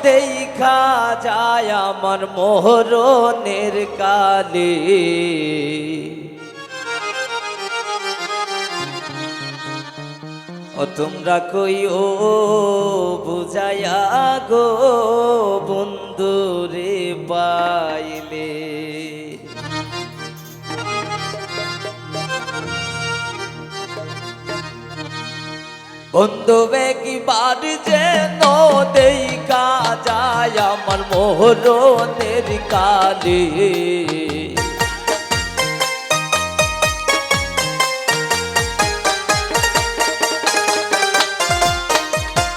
দেখা যায় আমার মোহরনের কালে, ও তোমরা কইও বুঝাইয়া গো বন্ধুরে পাইলে। বন্ধু একবার যেন দেখা যায় আমার মোহরনের কালে,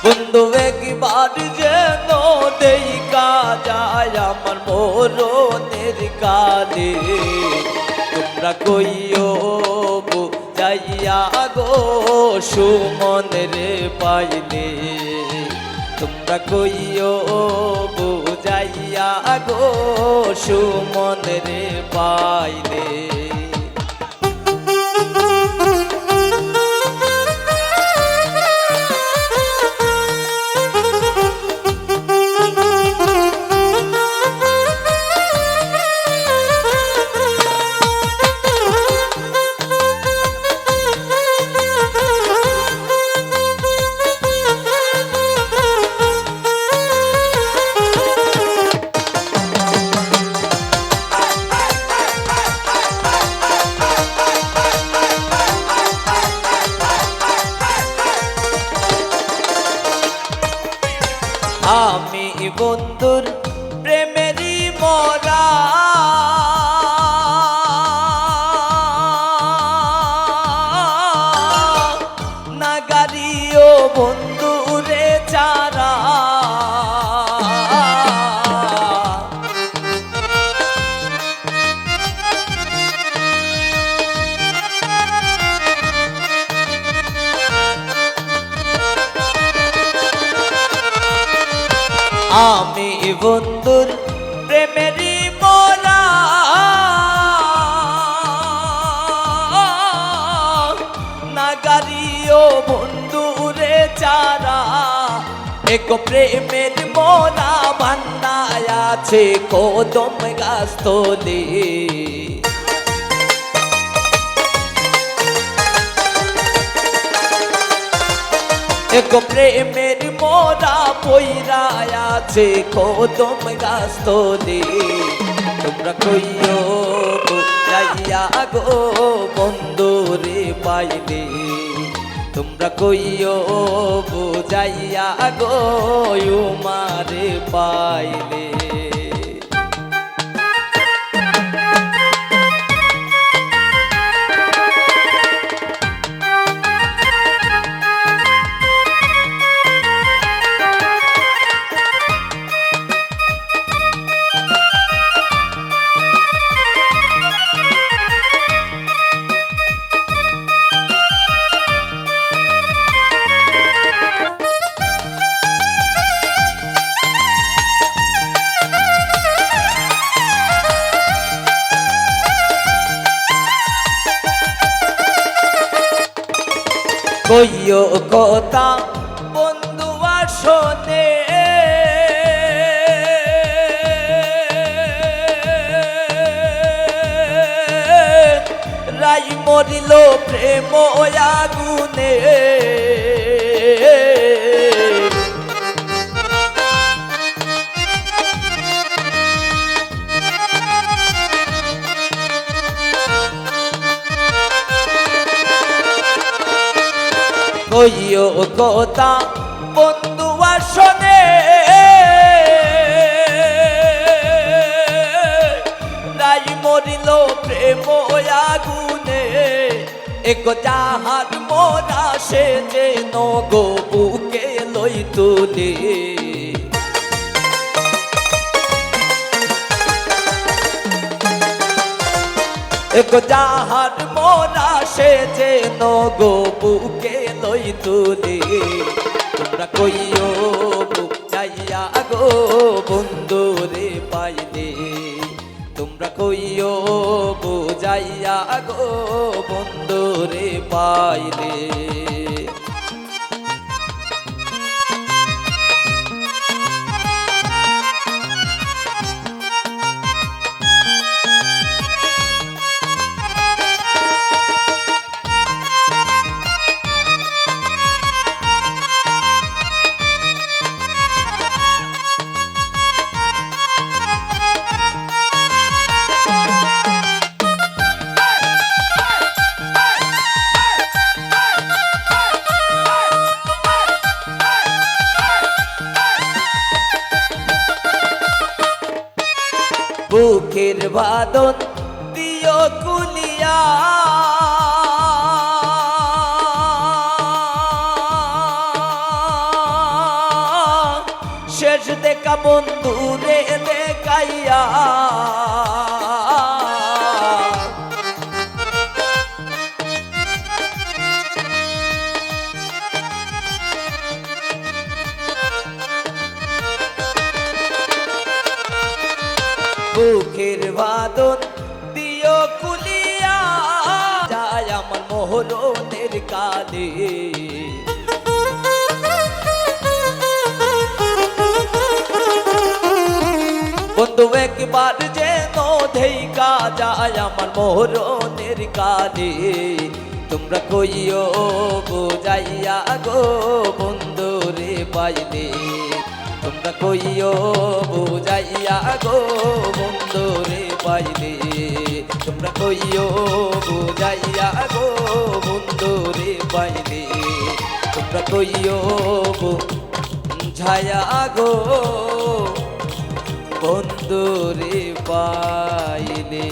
বন্ধু একবার যেন দেখা যায় আমার মোহরনের কালে, তোমরা কইও বুঝাইয়া গো সুমন রে পাইলে, তোমরা কইও বুঝাইয়া গো সুমন রে পাইলে। আমি বন্ধুর প্রেমেরই মরা, নাগারিও বন্ধুরে চারা, আমি বন্ধুর প্রেমেরই মরা, নাগারিও বন্ধুরে চারা, এক প্রেমের মরা বান্নায় আছে কদম গাছ তলে, এক প্রেমের মোরা পইরা আছে কদম গাছ তলে, তোমরা কইও বুঝাইয়া গো বন্ধুরে পাইলে, তোমরা কইও বুঝাইয়া গো উমারে পাইলে। কইও কথা বন্ধু আসনে, রাই মরিল প্রেম আগুনে, কইও কথা বন্ধু আসনে, রাই মরিল প্রেম আগুনে, এক যাহার মোরা সে যেন গো বুকে লই তুলে, এক যাহার মোরা সে যেন গো বুকে লই তুলে, তোমরা কইও বুঝাইয়া গো বন্ধুরে পাইলে, তোমরা কইও বুঝাইয়া গো বন্ধুরে পাইলে। বুকের বাদন দিও কুলিয়া শেষ দেখা বন্ধুরে দেখাইয়া বুকের বাদন দিও কুলিয়া যায় আমার মোহরনের কালে বন্ধু একবার যেন ধেইকা যায় আমার মোহরনের কালে তোমরা কইও বুঝাইয়া গো বন্ধু রে পাইলে তোমরা কইও বুঝাইয়া গো বন্ধু রে পাইলে তোমরা কইও বুঝাইয়া গো বন্ধু রে পাইলে তোমরা কইও বুঝাইয়া গো বন্ধু রে পাইলে।